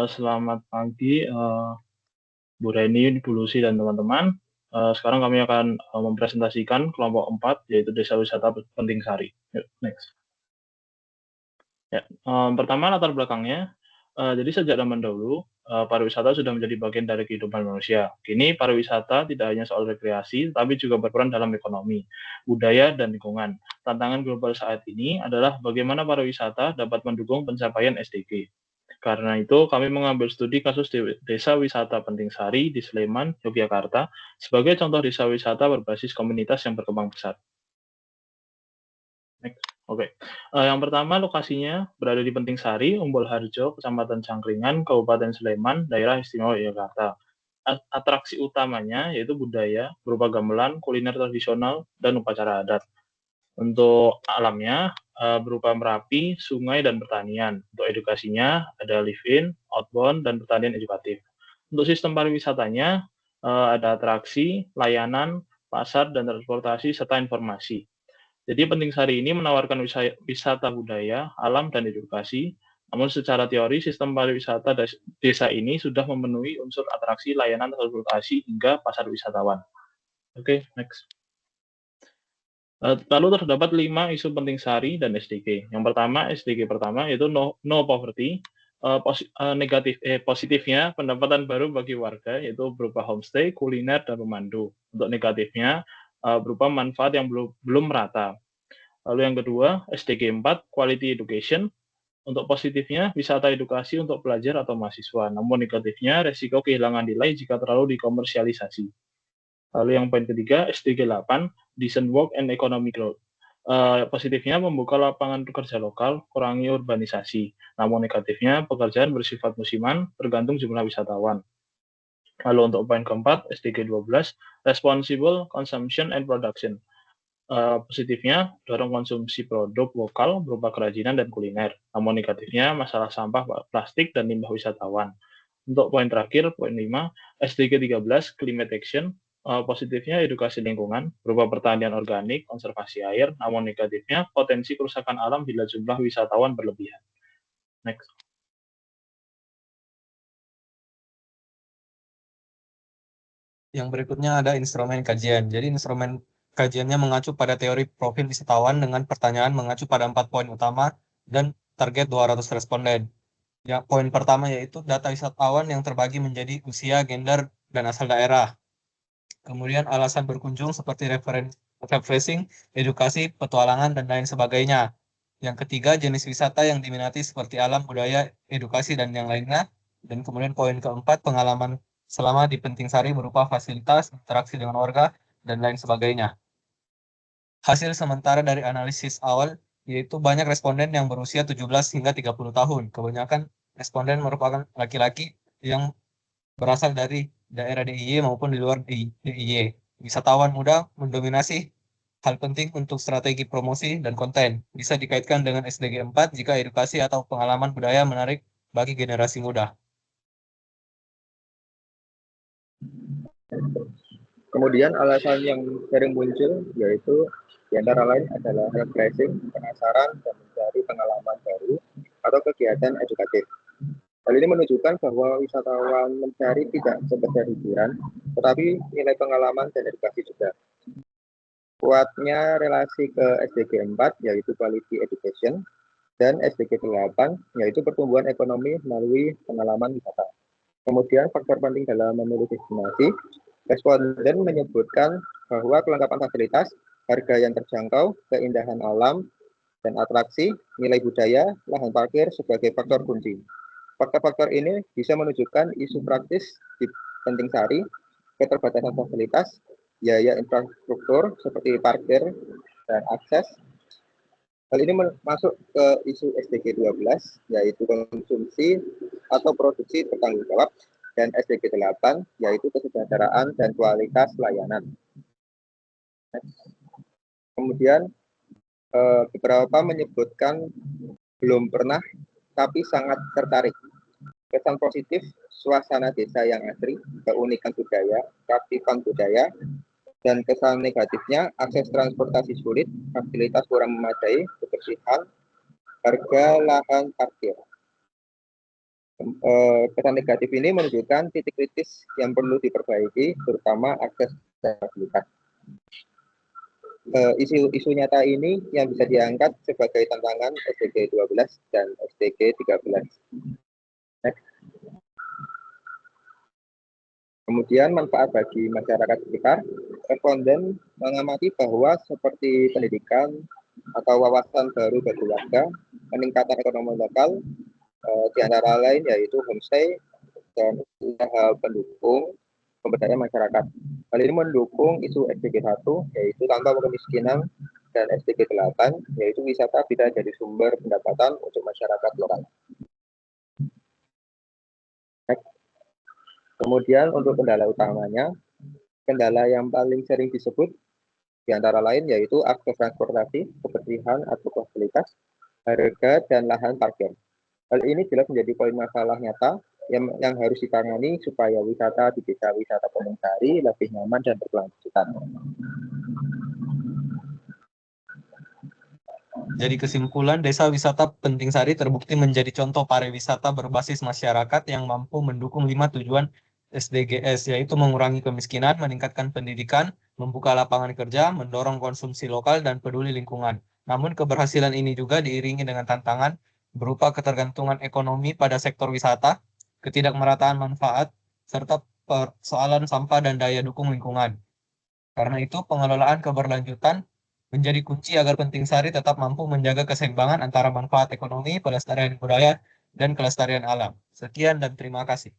Selamat pagi, Bu Reni, Bu Lucy, dan teman-teman. Sekarang kami akan mempresentasikan kelompok 4, yaitu Desa Wisata Penting Sari. Yuk, next. Ya, pertama latar belakangnya, jadi sejak zaman dahulu, pariwisata sudah menjadi bagian dari kehidupan manusia. Kini pariwisata tidak hanya soal rekreasi, tapi juga berperan dalam ekonomi, budaya, dan lingkungan. Tantangan global saat ini adalah bagaimana pariwisata dapat mendukung pencapaian SDG. Karena itu, kami mengambil studi kasus Desa Wisata Penting Sari di Sleman, Yogyakarta, sebagai contoh desa wisata berbasis komunitas yang berkembang pesat. Next. Oke. Yang pertama lokasinya berada di Penting Sari, Umbul Harjo, Kecamatan Cangkringan, Kabupaten Sleman, Daerah Istimewa Yogyakarta. Atraksi utamanya yaitu budaya berupa gamelan, kuliner tradisional, dan upacara adat. Untuk alamnya berupa Merapi, sungai, dan pertanian. Untuk edukasinya ada live-in, outbound, dan pertanian edukatif. Untuk sistem pariwisatanya ada atraksi, layanan, pasar, dan transportasi, serta informasi. Jadi Penting Sari ini menawarkan wisata budaya, alam, dan edukasi. Namun secara teori, sistem pariwisata desa ini sudah memenuhi unsur atraksi, layanan, transportasi, hingga pasar wisatawan. Oke, next. Lalu terdapat 5 isu penting Sari dan SDG. Yang pertama, SDG pertama yaitu no poverty. Positifnya pendapatan baru bagi warga yaitu berupa homestay, kuliner, dan pemandu. Untuk negatifnya berupa manfaat yang belum merata. Lalu yang kedua, SDG 4, Quality Education. Untuk positifnya, wisata edukasi untuk pelajar atau mahasiswa. Namun negatifnya, resiko kehilangan nilai jika terlalu dikomersialisasi. Lalu yang poin ketiga, SDG 8, Decent Work and Economic Growth. Positifnya, membuka lapangan pekerja lokal, kurangi urbanisasi. Namun negatifnya, pekerjaan bersifat musiman, tergantung jumlah wisatawan. Lalu untuk poin keempat, SDG 12, Responsible Consumption and Production. Positifnya, dorong konsumsi produk lokal berupa kerajinan dan kuliner. Namun negatifnya, masalah sampah plastik dan limbah wisatawan. Untuk poin terakhir, poin 5, SDG 13, Climate Action. Positifnya, edukasi lingkungan berupa pertanian organik, konservasi air. Namun negatifnya, potensi kerusakan alam bila jumlah wisatawan berlebihan. Next. Yang berikutnya ada instrumen kajian. Jadi instrumen kajiannya mengacu pada teori profil wisatawan dengan pertanyaan mengacu pada 4 poin utama dan target 200 responden. Ya, poin pertama yaitu data wisatawan yang terbagi menjadi usia, gender, dan asal daerah. Kemudian alasan berkunjung seperti refreshing, edukasi, petualangan, dan lain sebagainya. Yang ketiga, jenis wisata yang diminati seperti alam, budaya, edukasi, dan yang lainnya. Dan kemudian poin keempat, pengalaman selama di Penting Sari berupa fasilitas, interaksi dengan warga, dan lain sebagainya. Hasil sementara dari analisis awal, yaitu banyak responden yang berusia 17 hingga 30 tahun. Kebanyakan responden merupakan laki-laki yang berasal dari daerah DIY maupun di luar DIY. Wisatawan muda mendominasi. Hal penting untuk strategi promosi dan konten bisa dikaitkan dengan SDG 4 jika edukasi atau pengalaman budaya menarik bagi generasi muda. Kemudian alasan yang sering muncul yaitu di antara lain adalah refreshing, penasaran, dan mencari pengalaman baru atau kegiatan edukatif. Hal ini menunjukkan bahwa wisatawan mencari tidak sekedar hiburan, tetapi nilai pengalaman dan edukasi juga. Kuatnya relasi ke SDG 4 yaitu Quality Education dan SDG 8 yaitu pertumbuhan ekonomi melalui pengalaman wisata. Kemudian faktor penting dalam memilih destinasi, responden menyebutkan bahwa kelengkapan fasilitas, harga yang terjangkau, keindahan alam, dan atraksi, nilai budaya, lahan parkir sebagai faktor kunci. Faktor-faktor ini bisa menunjukkan isu praktis di Penting Sari, keterbatasan fasilitas, biaya infrastruktur seperti parkir dan akses. Hal ini masuk ke isu SDG 12, yaitu konsumsi atau produksi bertanggung jawab, dan SDG 8, yaitu kesejahteraan dan kualitas layanan. Kemudian beberapa menyebutkan belum pernah, tapi sangat tertarik. Kesan positif, suasana desa yang asri, keunikan budaya, keaktifan budaya, dan kesan negatifnya, akses transportasi sulit, fasilitas kurang memadai, kebersihan, harga lahan parkir. Kesan negatif ini menunjukkan titik kritis yang perlu diperbaiki, terutama akses stabilitas. Isu nyata ini yang bisa diangkat sebagai tantangan SDG 12 dan SDG 13. Next. Kemudian manfaat bagi masyarakat sekitar, responden mengamati bahwa seperti pendidikan atau wawasan baru bagi warga, peningkatan ekonomi lokal, di antara lain yaitu homestay dan usaha pendukung pemberdayaan masyarakat. Hal ini mendukung isu SDG 1 yaitu tanpa kemiskinan dan SDG 8 yaitu wisata bisa jadi sumber pendapatan untuk masyarakat lokal. Kemudian untuk kendala utamanya, kendala yang paling sering disebut di antara lain yaitu akses transportasi, kebersihan atau fasilitas, harga dan lahan parkir. Hal ini jelas menjadi poin masalah nyata yang harus ditangani supaya wisata di desa wisata Penting Sari lebih nyaman dan berkelanjutan. Jadi kesimpulan, Desa Wisata Penting Sari terbukti menjadi contoh pariwisata berbasis masyarakat yang mampu mendukung 5 tujuan SDGs, yaitu mengurangi kemiskinan, meningkatkan pendidikan, membuka lapangan kerja, mendorong konsumsi lokal, dan peduli lingkungan. Namun keberhasilan ini juga diiringi dengan tantangan berupa ketergantungan ekonomi pada sektor wisata, ketidakmerataan manfaat, serta persoalan sampah dan daya dukung lingkungan. Karena itu, pengelolaan keberlanjutan menjadi kunci agar Penting Sari tetap mampu menjaga keseimbangan antara manfaat ekonomi, pelestarian budaya, dan kelestarian alam. Sekian dan terima kasih.